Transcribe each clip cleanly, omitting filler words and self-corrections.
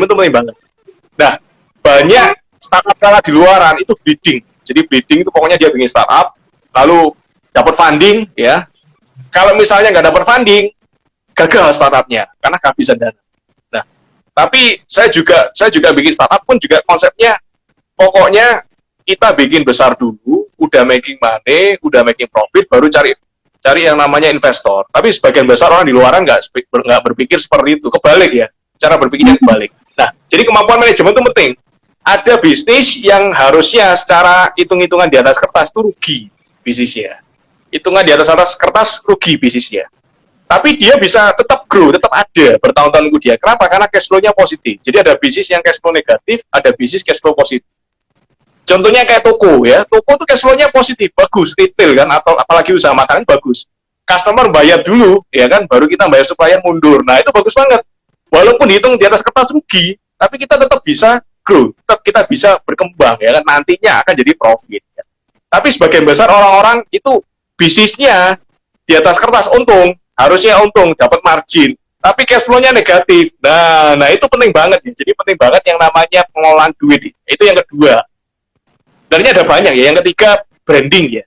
manajemen itu penting banget. Nah, banyak startup di luaran itu bleeding. Jadi bleeding itu pokoknya dia bikin startup, lalu dapat funding, ya. Kalau misalnya nggak dapat funding, gagal startupnya karena kehabisan dana. Nah, tapi saya juga bikin startup pun juga konsepnya, pokoknya kita bikin besar dulu, udah making money, udah making profit, baru cari yang namanya investor. Tapi sebagian besar orang di luaran nggak berpikir seperti itu, kebalik ya, cara berpikirnya kebalik. Nah, jadi kemampuan manajemen itu penting. Ada bisnis yang harusnya secara hitung-hitungan di atas kertas itu rugi bisnisnya. Hitungan di atas kertas rugi bisnisnya. Tapi dia bisa tetap grow, tetap ada bertahun-tahun kemudian. Kenapa? Karena cash flow-nya positif. Jadi ada bisnis yang cash flow negatif, ada bisnis cash flow positif. Contohnya kayak toko ya, toko tuh cash flow-nya positif, bagus, retail kan, atau apalagi usaha makanan bagus. Customer bayar dulu, ya kan, baru kita bayar supplier mundur. Nah itu bagus banget. Walaupun dihitung di atas kertas rugi, tapi kita tetap bisa grow, tetap kita bisa berkembang, ya kan, nantinya akan jadi profit. Ya. Tapi sebagian besar orang-orang itu bisnisnya di atas kertas untung, harusnya untung, dapat margin, tapi cash flow-nya negatif. Nah itu penting banget ya. Jadi penting banget yang namanya pengelolaan duit. Itu yang kedua. Dan ini ada banyak ya. Yang ketiga, branding ya.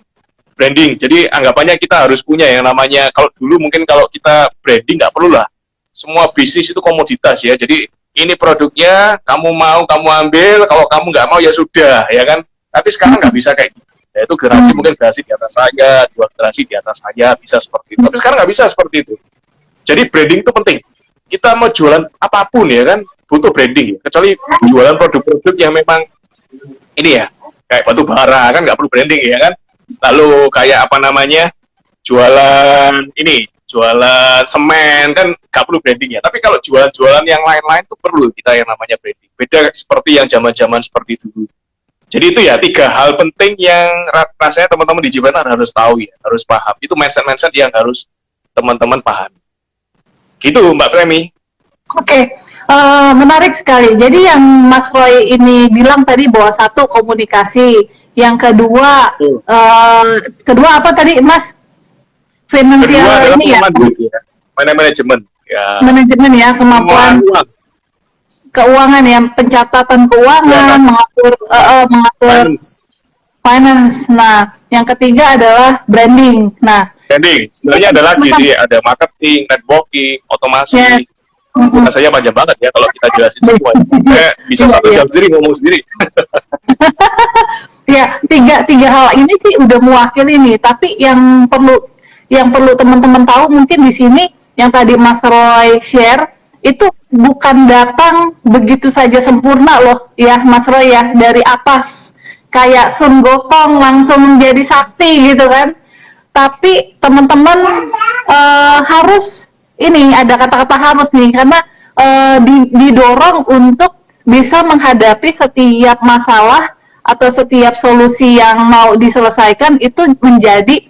Branding. Jadi anggapannya kita harus punya yang namanya, kalau dulu mungkin kalau kita branding nggak perlu lah. Semua bisnis itu komoditas ya. Jadi ini produknya, kamu mau, kamu ambil, kalau kamu nggak mau ya sudah, ya kan. Tapi sekarang nggak bisa kayak gitu. Ya, itu generasi mungkin generasi di atas saya, dua generasi di atas saya bisa seperti itu. Tapi sekarang nggak bisa seperti itu. Jadi branding itu penting. Kita mau jualan apapun ya kan, butuh branding. Kecuali jualan produk-produk yang memang ini ya, kayak batu bara kan nggak perlu branding ya kan. Lalu kayak apa namanya, jualan semen kan nggak perlu branding ya. Tapi kalau jualan yang lain-lain itu perlu kita yang namanya branding. Beda seperti yang zaman-zaman seperti dulu. Jadi itu ya 3 hal penting yang rasanya teman-teman di Jibanar harus tahu ya, harus paham. Itu mindset yang harus teman-teman paham. Gitu Mbak Premi. Oke. Menarik sekali. Jadi yang Mas Roy ini bilang tadi bahwa satu komunikasi, yang kedua apa tadi Mas? Finansial ini ya. Manajemen ya. Manajemen ya, kemampuan keuangan ya, pencatatan keuangan, mengatur finance. Nah, yang ketiga adalah branding. Nah, branding sebenarnya adalah jadi ada marketing, networking, otomasi. Yes. Rasanya panjang banget ya kalau kita jelasin semua. Saya bisa 1 jam sendiri ngomong sendiri. Ya, tiga hal ini sih udah mewakili nih. Tapi yang perlu teman-teman tahu mungkin di sini yang tadi Mas Roy share itu bukan datang begitu saja sempurna loh ya Mas Roy ya, dari atas kayak Sun Gokong langsung menjadi sakti gitu kan. Tapi teman-teman harus ini ada kata-kata harus nih, karena didorong untuk bisa menghadapi setiap masalah atau setiap solusi yang mau diselesaikan itu menjadi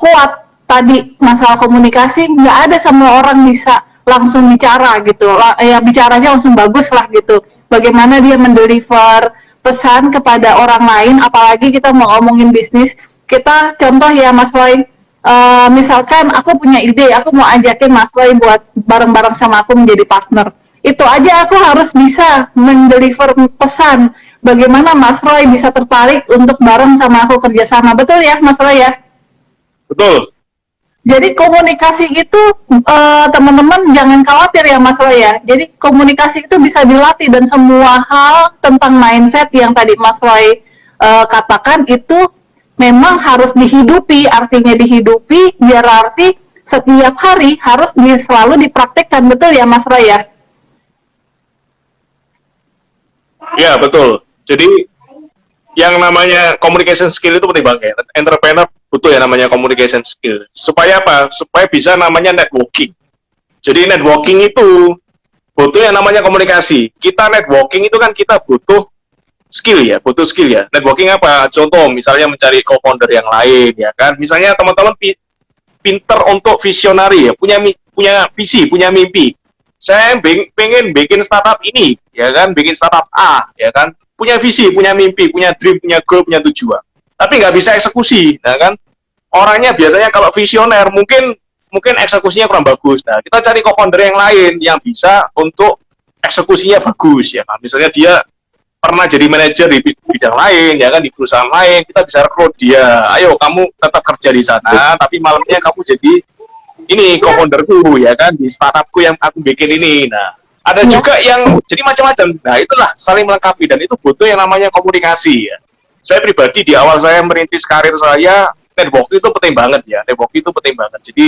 kuat. Tadi masalah komunikasi, nggak ada semua orang bisa langsung bicara gitu, ya bicaranya langsung bagus lah gitu. Bagaimana dia mendeliver pesan kepada orang lain, apalagi kita mau ngomongin bisnis. Kita contoh ya Mas Roy, misalkan aku punya ide, aku mau ajakin Mas Roy buat bareng-bareng sama aku menjadi partner. Itu aja aku harus bisa mendeliver pesan. Bagaimana Mas Roy bisa tertarik untuk bareng sama aku kerjasama. Betul ya Mas Roy ya? Betul. Jadi komunikasi itu teman-teman jangan khawatir ya Mas Roy ya. Jadi komunikasi itu bisa dilatih, dan semua hal tentang mindset yang tadi Mas Roy katakan itu memang harus dihidupi. Artinya dihidupi berarti setiap hari harus selalu dipraktekkan. Betul ya Mas Roy ya? Ya betul. Jadi yang namanya communication skill itu penting banget. Entrepreneur butuh ya namanya communication skill. Supaya apa? Supaya bisa namanya networking. Jadi networking itu butuh yang namanya komunikasi. Kita networking itu kan kita butuh skill ya, Networking apa? Contoh misalnya mencari co-founder yang lain ya kan. Misalnya teman-teman pinter untuk visionary ya, punya visi, punya mimpi. Saya pengen bikin startup ini, ya kan, bikin startup A, ya kan. Punya visi, punya mimpi, punya dream, punya goal, punya tujuan. Tapi nggak bisa eksekusi, nah kan. Orangnya biasanya kalau visioner mungkin eksekusinya kurang bagus. Nah, kita cari co-founder yang lain yang bisa untuk eksekusinya bagus ya kan. Misalnya dia pernah jadi manajer di bidang lain ya kan, di perusahaan lain, kita bisa rekrut dia, ayo kamu tetap kerja di sana tapi malamnya kamu jadi ini co-founderku ya kan, di startupku yang aku bikin ini. Nah ada juga yang jadi macam-macam. Nah itulah saling melengkapi, dan itu butuh yang namanya komunikasi ya. Saya pribadi di awal saya merintis karir saya, network itu penting banget ya, network itu penting banget. Jadi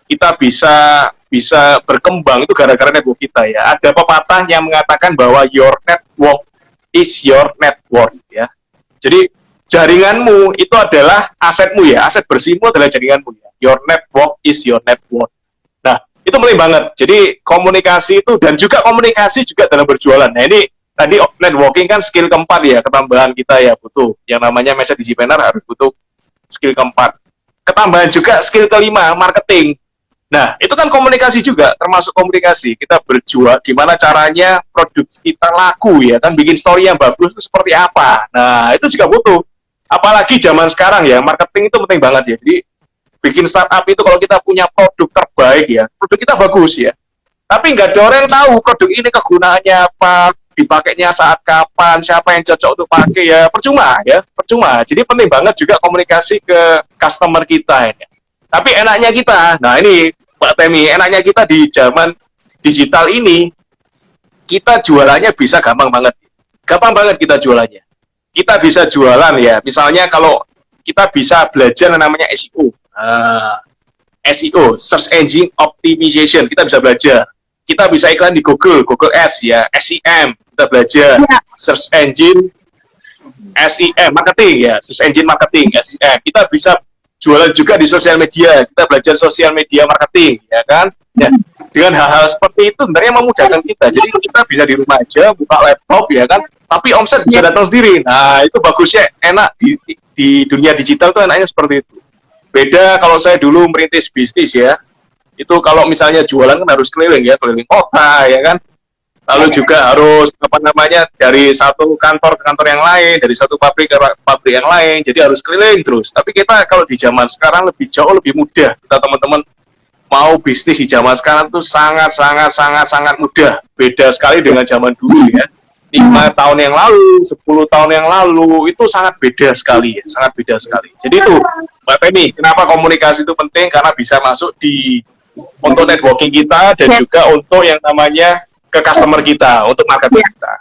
kita bisa berkembang itu gara-gara network kita ya. Ada pepatah yang mengatakan bahwa your network is your net worth ya. Jadi jaringanmu itu adalah asetmu ya, aset bersihmu adalah jaringanmu ya. Your network is your net worth. Nah, itu penting banget. Jadi komunikasi itu, dan juga komunikasi juga dalam berjualan. Nah, ini tadi networking kan skill keempat ya, ketambahan kita ya, butuh yang namanya message designer, harus butuh skill keempat. Ketambahan juga skill kelima, marketing. Nah, itu kan komunikasi juga, termasuk komunikasi. Kita berjual, gimana caranya produk kita laku ya, kan bikin story yang bagus itu seperti apa. Nah, itu juga butuh. Apalagi zaman sekarang ya, marketing itu penting banget ya. Jadi, bikin startup itu kalau kita punya produk terbaik ya, produk kita bagus ya. Tapi nggak ada orang yang tahu produk ini kegunaannya apa, dipakainya saat kapan, siapa yang cocok untuk pakai ya, percuma ya, percuma. Jadi penting banget juga komunikasi ke customer kita ya. Tapi enaknya kita, nah ini Mbak Temi, enaknya kita di zaman digital ini, kita jualannya bisa gampang banget. Gampang banget kita jualannya. Kita bisa jualan ya, misalnya kalau kita bisa belajar yang namanya SEO. SEO, Search Engine Optimization, kita bisa belajar. Kita bisa iklan di Google Ads ya, SEM, kita belajar. Search Engine SEM, marketing ya, Search Engine Marketing, SEM. Kita bisa jualan juga di sosial media, kita belajar sosial media marketing, ya kan? Ya, dengan hal-hal seperti itu sebenarnya memudahkan kita. Jadi kita bisa di rumah aja, buka laptop, ya kan? Tapi omset bisa datang sendiri. Nah, itu bagusnya, enak di dunia digital tuh enaknya seperti itu. Beda kalau saya dulu merintis bisnis ya, itu kalau misalnya jualan kan harus keliling ya, keliling kota, ya kan? Lalu juga harus dari satu kantor ke kantor yang lain, dari satu pabrik ke pabrik yang lain, jadi harus keliling terus. Tapi kita kalau di zaman sekarang jauh lebih mudah. Kita teman-teman mau bisnis di zaman sekarang tuh sangat mudah. Beda sekali dengan zaman dulu ya. 5 tahun yang lalu, 10 tahun yang lalu itu sangat beda sekali ya, sangat beda sekali. Jadi itu Mbak Penny, kenapa komunikasi itu penting? Karena bisa masuk untuk networking kita dan juga untuk yang namanya ke customer kita, untuk marketing kita.